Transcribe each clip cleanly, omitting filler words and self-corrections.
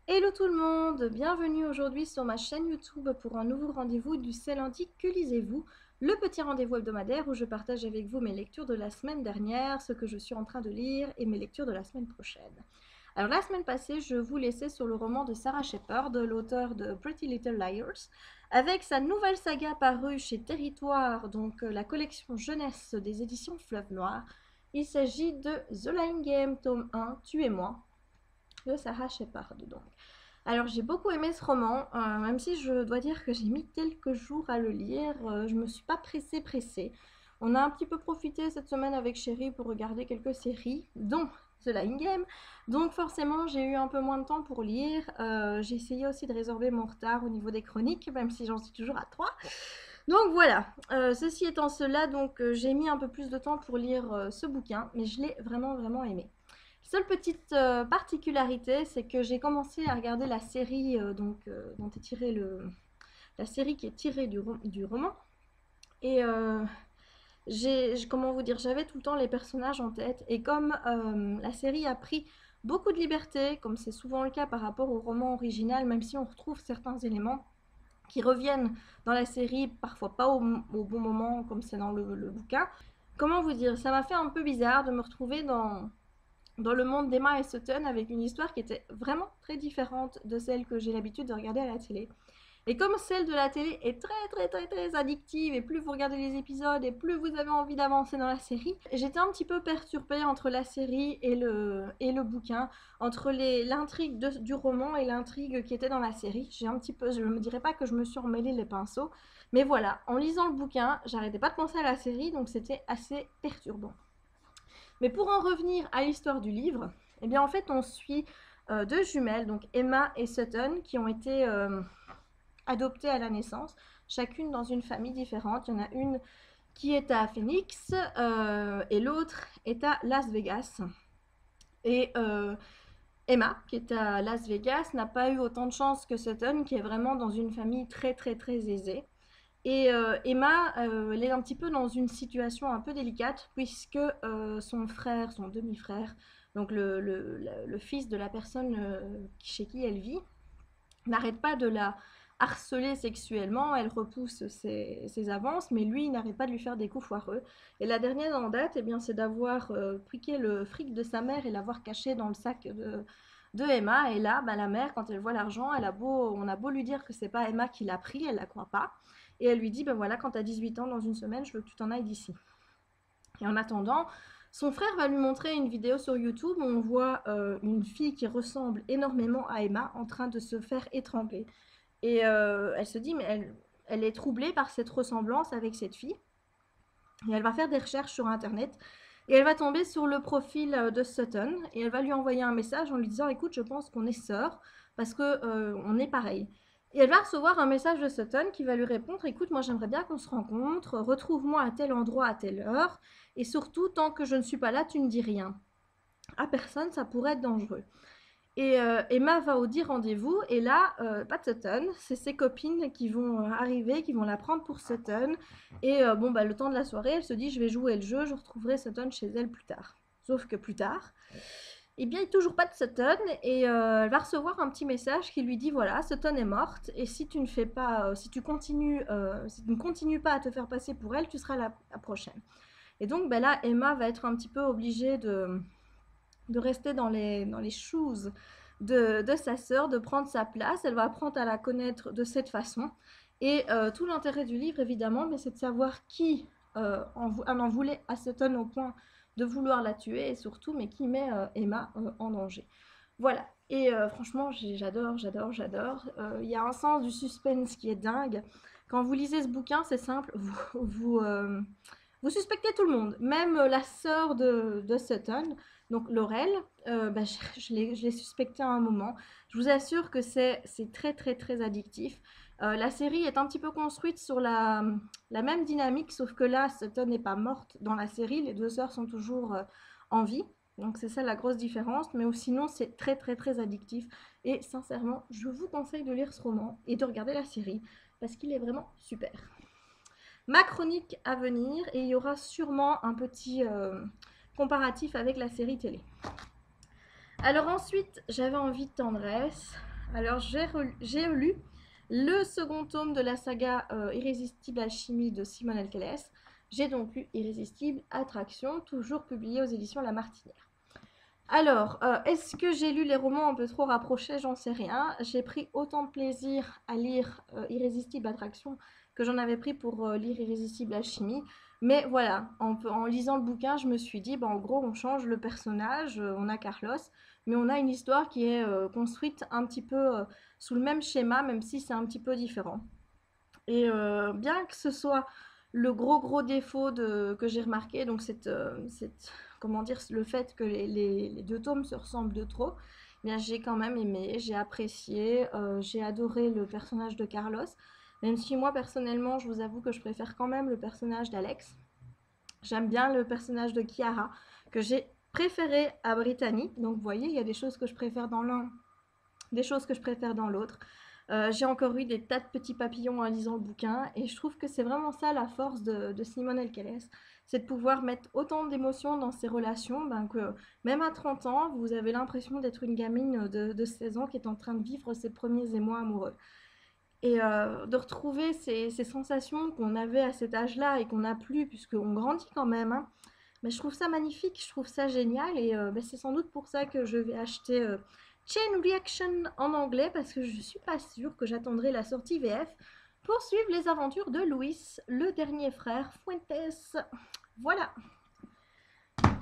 Hello tout le monde, bienvenue aujourd'hui sur ma chaîne YouTube pour un nouveau rendez-vous du C'est lundi que lisez-vous, le petit rendez-vous hebdomadaire où je partage avec vous mes lectures de la semaine dernière, ce que je suis en train de lire et mes lectures de la semaine prochaine. Alors la semaine passée, je vous laissais sur le roman de Sarah Shepard, l'auteur de Pretty Little Liars, avec sa nouvelle saga parue chez Territoire, donc la collection jeunesse des éditions Fleuve Noir. Il s'agit de The Lying Game, tome 1, Tuez-moi, de Sarah Shepard donc. Alors j'ai beaucoup aimé ce roman, même si je dois dire que j'ai mis quelques jours à le lire, je me suis pas pressée. On a un petit peu profité cette semaine avec Chéri pour regarder quelques séries, dont The Lying Game, donc forcément j'ai eu un peu moins de temps pour lire. J'ai essayé aussi de résorber mon retard au niveau des chroniques, même si j'en suis toujours à 3. Donc voilà, ceci étant cela, donc j'ai mis un peu plus de temps pour lire ce bouquin, mais je l'ai vraiment aimé. Seule petite particularité, c'est que j'ai commencé à regarder la série dont est tiré la série qui est tirée du roman. Et comment vous dire, j'avais tout le temps les personnages en tête. Et comme la série a pris beaucoup de liberté, comme c'est souvent le cas par rapport au roman original, même si on retrouve certains éléments qui reviennent dans la série, parfois pas au bon moment, comme c'est dans le bouquin. Comment vous dire, ça m'a fait un peu bizarre de me retrouver dans le monde d'Emma et Sutton avec une histoire qui était vraiment très différente de celle que j'ai l'habitude de regarder à la télé. Et comme celle de la télé est très addictive, et plus vous regardez les épisodes et plus vous avez envie d'avancer dans la série, j'étais un petit peu perturbée entre la série et le bouquin, entre l'intrigue du roman et l'intrigue qui était dans la série. J'ai un petit peu, je ne me dirais pas que je me suis emmêlé les pinceaux, mais voilà, en lisant le bouquin, j'arrêtais pas de penser à la série, donc c'était assez perturbant. Mais pour en revenir à l'histoire du livre, eh bien en fait on suit deux jumelles, donc Emma et Sutton, qui ont été adoptées à la naissance, chacune dans une famille différente. Il y en a une qui est à Phoenix et l'autre est à Las Vegas. Et Emma, qui est à Las Vegas, n'a pas eu autant de chance que Sutton, qui est vraiment dans une famille très aisée. Et Emma, elle est un petit peu dans une situation un peu délicate puisque son frère, son demi-frère, donc le fils de la personne chez qui elle vit, n'arrête pas de la harceler sexuellement. Elle repousse ses avances, mais lui, il n'arrête pas de lui faire des coups foireux. Et la dernière en date, eh bien, c'est d'avoir piqué le fric de sa mère et l'avoir caché dans le sac de Emma. Et là, bah, la mère, quand elle voit l'argent, on a beau lui dire que c'est pas Emma qui l'a pris, elle la croit pas. Et elle lui dit, ben voilà, quand tu as 18 ans, dans une semaine, je veux que tu t'en ailles d'ici. Et en attendant, son frère va lui montrer une vidéo sur YouTube où on voit une fille qui ressemble énormément à Emma en train de se faire étrangler. Et elle se dit, mais elle est troublée par cette ressemblance avec cette fille. Et elle va faire des recherches sur Internet. Et elle va tomber sur le profil de Sutton. Et elle va lui envoyer un message en lui disant, écoute, je pense qu'on est sœurs parce que on est pareil. Et elle va recevoir un message de Sutton qui va lui répondre, écoute, moi j'aimerais bien qu'on se rencontre, retrouve-moi à tel endroit à telle heure. Et surtout, tant que je ne suis pas là, tu ne dis rien. À personne, ça pourrait être dangereux. Et Emma va au dit rendez-vous, et là, pas de Sutton, c'est ses copines qui vont arriver, qui vont la prendre pour Sutton. Et bon, bah, le temps de la soirée, elle se dit, je vais jouer le jeu, je retrouverai Sutton chez elle plus tard. Sauf que plus tard, eh bien, il n'y a toujours pas de Sutton, et elle va recevoir un petit message qui lui dit, voilà, Sutton est morte, et si tu ne fais pas, si tu ne continues pas à te faire passer pour elle, tu seras la prochaine. Et donc, ben là, Emma va être un petit peu obligée de rester dans les shoes de sa sœur, de prendre sa place. Elle va apprendre à la connaître de cette façon. Et tout l'intérêt du livre, évidemment, mais c'est de savoir qui en voulait à Sutton au point de vouloir la tuer, et surtout, mais qui met Emma en danger. Voilà. Et franchement, j'adore. Il y a un sens du suspense qui est dingue. Quand vous lisez ce bouquin, c'est simple, vous suspectez tout le monde, même la sœur de Sutton, donc Laurel, bah, je l'ai suspectée à un moment. Je vous assure que c'est très addictif. La série est un petit peu construite sur la même dynamique, sauf que là, Sutton n'est pas morte dans la série, les deux sœurs sont toujours en vie. Donc c'est ça la grosse différence, mais sinon c'est très addictif. Et sincèrement, je vous conseille de lire ce roman et de regarder la série, parce qu'il est vraiment super. Ma chronique à venir, et il y aura sûrement un petit comparatif avec la série télé. Alors ensuite, j'avais envie de tendresse. Alors j'ai lu le second tome de la saga Irrésistible Alchimie de Simone Elkeles. J'ai donc lu Irrésistible Attraction, toujours publié aux éditions La Martinière. Alors, est-ce que j'ai lu les romans un peu trop rapprochés? J'en sais rien. J'ai pris autant de plaisir à lire Irrésistible Attraction que j'en avais pris pour lire Irrésistible Alchimie. Mais voilà, en lisant le bouquin, je me suis dit, bah, en gros, on change le personnage, on a Carlos, mais on a une histoire qui est construite un petit peu sous le même schéma, même si c'est un petit peu différent. Et bien que ce soit le gros défaut que j'ai remarqué, donc comment dire, le fait que les deux tomes se ressemblent de trop, eh bien j'ai quand même aimé, j'ai apprécié, j'ai adoré le personnage de Carlos, même si moi personnellement, je vous avoue que je préfère quand même le personnage d'Alex. J'aime bien le personnage de Chiara, que j'ai préféré à Brittany. Donc vous voyez, il y a des choses que je préfère dans l'un, des choses que je préfère dans l'autre. J'ai encore eu des tas de petits papillons en lisant le bouquin et je trouve que c'est vraiment ça la force de Simone Elkeles, c'est de pouvoir mettre autant d'émotions dans ses relations que même à 30 ans, vous avez l'impression d'être une gamine de 16 ans qui est en train de vivre ses premiers émois amoureux. Et de retrouver ces sensations qu'on avait à cet âge-là et qu'on n'a plus puisqu'on grandit quand même, hein. Mais je trouve ça magnifique, je trouve ça génial et c'est sans doute pour ça que je vais acheter Chain Reaction en anglais parce que je suis pas sûre que j'attendrai la sortie VF pour suivre les aventures de Luis, le dernier frère Fuentes. Voilà.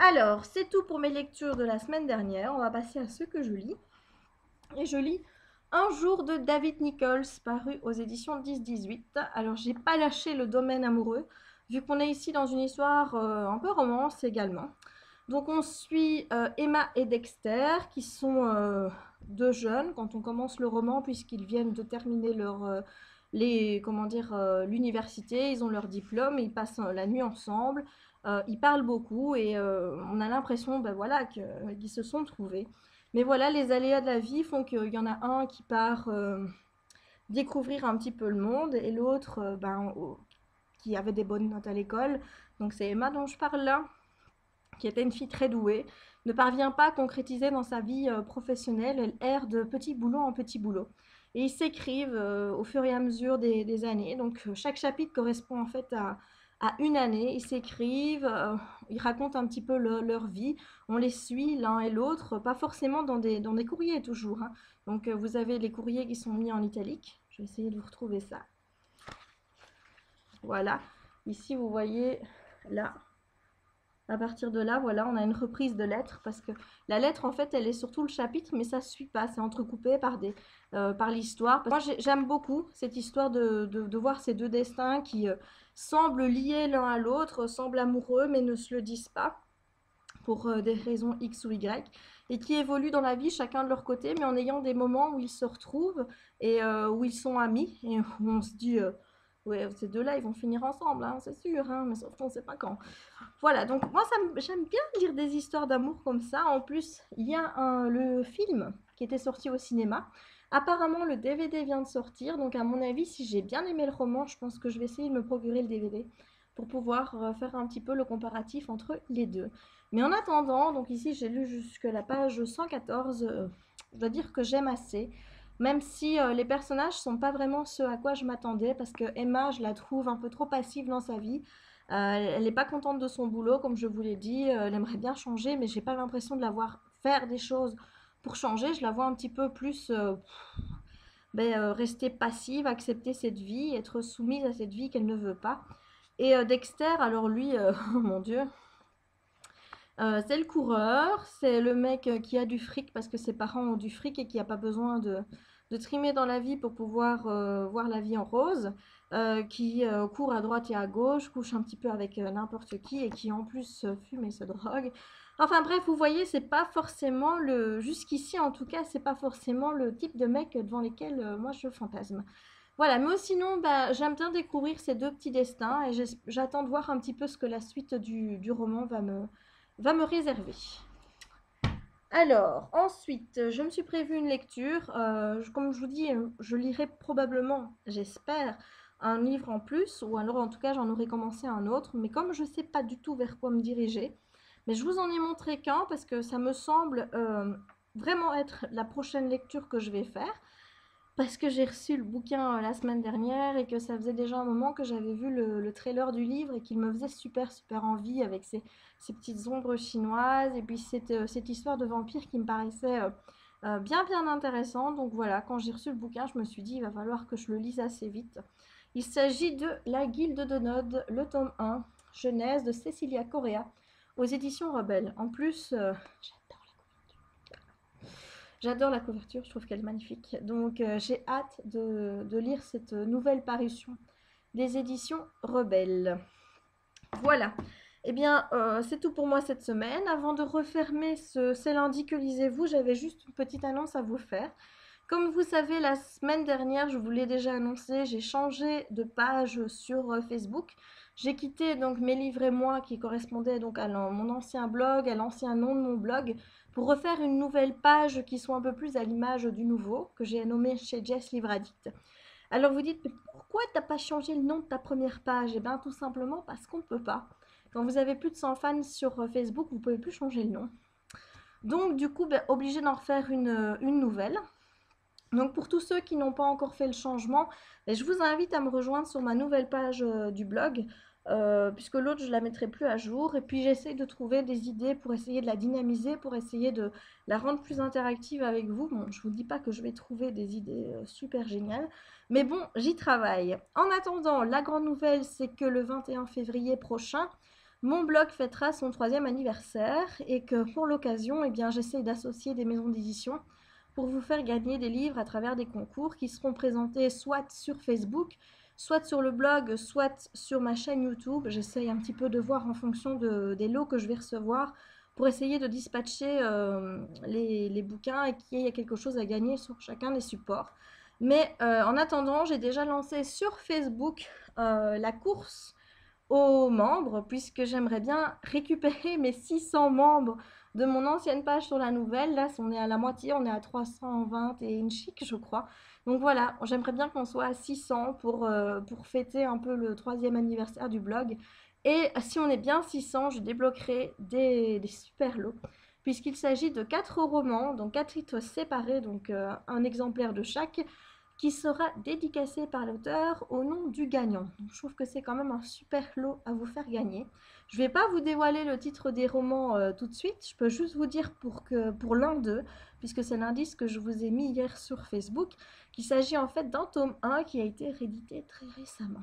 Alors, c'est tout pour mes lectures de la semaine dernière. On va passer à ce que je lis. Et je lis Un jour de David Nichols, paru aux éditions 10-18. Alors, j'ai pas lâché le domaine amoureux, vu qu'on est ici dans une histoire un peu romance également. Donc, on suit Emma et Dexter, qui sont deux jeunes quand on commence le roman, puisqu'ils viennent de terminer l'université, ils ont leur diplôme, ils passent la nuit ensemble, ils parlent beaucoup et on a l'impression voilà, qu'ils se sont trouvés. Mais voilà, les aléas de la vie font qu'il y en a un qui part découvrir un petit peu le monde et l'autre qui avait des bonnes notes à l'école. Donc c'est Emma dont je parle là, qui était une fille très douée, ne parvient pas à concrétiser dans sa vie professionnelle, elle erre de petit boulot en petit boulot. Et ils s'écrivent au fur et à mesure des années. Donc chaque chapitre correspond en fait à une année. Ils s'écrivent, ils racontent un petit peu leur vie. On les suit l'un et l'autre, pas forcément dans des courriers toujours, hein. Donc vous avez les courriers qui sont mis en italique. Je vais essayer de vous retrouver ça. Voilà. Ici, vous voyez là. À partir de là, voilà, on a une reprise de lettres parce que la lettre, en fait, elle est sur tout le chapitre, mais ça ne suit pas, c'est entrecoupé par l'histoire. Moi, j'aime beaucoup cette histoire de voir ces deux destins qui semblent liés l'un à l'autre, semblent amoureux, mais ne se le disent pas pour des raisons X ou Y, et qui évoluent dans la vie chacun de leur côté, mais en ayant des moments où ils se retrouvent et où ils sont amis, et où on se dit... ouais, ces deux-là, ils vont finir ensemble, hein, c'est sûr, hein, mais sauf qu'on ne sait pas quand. Voilà, donc moi j'aime bien lire des histoires d'amour comme ça. En plus, il y a le film qui était sorti au cinéma. Apparemment, le DVD vient de sortir. Donc, à mon avis, si j'ai bien aimé le roman, je pense que je vais essayer de me procurer le DVD pour pouvoir faire un petit peu le comparatif entre les deux. Mais en attendant, donc ici j'ai lu jusqu'à la page 114, je dois dire que j'aime assez. Même si les personnages sont pas vraiment ceux à quoi je m'attendais, parce que Emma, je la trouve un peu trop passive dans sa vie. Elle n'est pas contente de son boulot, comme je vous l'ai dit. Elle aimerait bien changer, mais j'ai pas l'impression de la voir faire des choses pour changer. Je la vois un petit peu plus rester passive, accepter cette vie, être soumise à cette vie qu'elle ne veut pas. Et Dexter, alors lui, oh mon Dieu, c'est le coureur, c'est le mec qui a du fric parce que ses parents ont du fric et qui n'a pas besoin de trimer dans la vie pour pouvoir voir la vie en rose, qui court à droite et à gauche, couche un petit peu avec n'importe qui et qui en plus fume et se drogue. Enfin bref, vous voyez, c'est pas forcément jusqu'ici en tout cas, c'est pas forcément le type de mec devant lesquels moi je fantasme. Voilà, mais sinon, j'aime bien découvrir ces deux petits destins et j'attends de voir un petit peu ce que la suite du roman va me réserver. Alors, ensuite, je me suis prévu une lecture. Comme je vous dis, je lirai probablement, j'espère, un livre en plus, ou alors en tout cas, j'en aurai commencé un autre. Mais comme je ne sais pas du tout vers quoi me diriger, mais je vous en ai montré qu'un parce que ça me semble vraiment être la prochaine lecture que je vais faire. parce que j'ai reçu le bouquin la semaine dernière et que ça faisait déjà un moment que j'avais vu le trailer du livre et qu'il me faisait super super envie avec ces petites ombres chinoises et puis cette histoire de vampire qui me paraissait bien bien intéressante. Donc voilà, quand j'ai reçu le bouquin, je me suis dit il va falloir que je le lise assez vite. Il s'agit de La Guilde de Nod, le tome 1, Genèse de Cecilia Correa, aux éditions Rebelle. En plus, j'adore la couverture, je trouve qu'elle est magnifique. Donc j'ai hâte de lire cette nouvelle parution des éditions Rebelle. Voilà. Eh bien, c'est tout pour moi cette semaine. Avant de refermer C'est lundi que lisez-vous, j'avais juste une petite annonce à vous faire. Comme vous savez, la semaine dernière, je vous l'ai déjà annoncé, j'ai changé de page sur Facebook. J'ai quitté donc Mes livres et moi qui correspondait donc à mon ancien blog, à l'ancien nom de mon blog, pour refaire une nouvelle page qui soit un peu plus à l'image du nouveau, que j'ai nommé Chez Jess Livre Addict. Alors vous dites, mais pourquoi t'as pas changé le nom de ta première page? Eh bien tout simplement parce qu'on ne peut pas. Quand vous avez plus de 100 fans sur Facebook, vous ne pouvez plus changer le nom. Donc du coup, obligé d'en refaire une nouvelle. Donc pour tous ceux qui n'ont pas encore fait le changement, je vous invite à me rejoindre sur ma nouvelle page du blog, puisque l'autre je la mettrai plus à jour. Et puis j'essaie de trouver des idées pour essayer de la dynamiser, pour essayer de la rendre plus interactive avec vous. Bon, je vous dis pas que je vais trouver des idées super géniales, mais bon, j'y travaille. En attendant, la grande nouvelle, c'est que le 21 février prochain, mon blog fêtera son 3e anniversaire et que pour l'occasion, eh bien, j'essaie d'associer des maisons d'édition pour vous faire gagner des livres à travers des concours qui seront présentés soit sur Facebook, soit sur le blog, soit sur ma chaîne YouTube. J'essaye un petit peu de voir en fonction des lots que je vais recevoir pour essayer de dispatcher les bouquins et qu'il y ait quelque chose à gagner sur chacun des supports. Mais en attendant, j'ai déjà lancé sur Facebook la course aux membres, puisque j'aimerais bien récupérer mes 600 membres de mon ancienne page sur la nouvelle. Là, on est à la moitié, on est à 320 et une chic, je crois. Donc voilà, j'aimerais bien qu'on soit à 600 pour fêter un peu le 3e anniversaire du blog. Et si on est bien 600, je débloquerai des super lots, puisqu'il s'agit de 4 romans, donc 4 titres séparés, donc un exemplaire de chaque, qui sera dédicacé par l'auteur au nom du gagnant. Donc, je trouve que c'est quand même un super lot à vous faire gagner. Je ne vais pas vous dévoiler le titre des romans tout de suite, je peux juste vous dire pour l'un d'eux, puisque c'est l'indice que je vous ai mis hier sur Facebook, qu'il s'agit en fait d'un tome 1 qui a été réédité très récemment.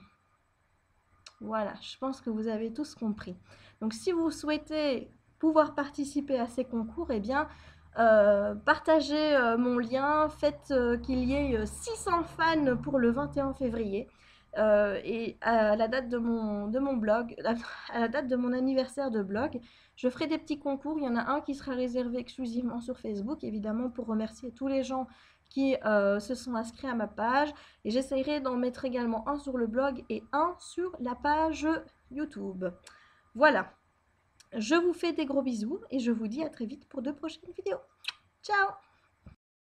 Voilà, je pense que vous avez tous compris. Donc si vous souhaitez pouvoir participer à ces concours, eh bien, partagez mon lien, faites qu'il y ait 600 fans pour le 21 février. Et à la date de mon blog, à la date de mon anniversaire de blog, je ferai des petits concours. Il y en a un qui sera réservé exclusivement sur Facebook, évidemment pour remercier tous les gens qui se sont inscrits à ma page. Et j'essaierai d'en mettre également un sur le blog et un sur la page YouTube. Voilà. Je vous fais des gros bisous et je vous dis à très vite pour de prochaines vidéos. Ciao!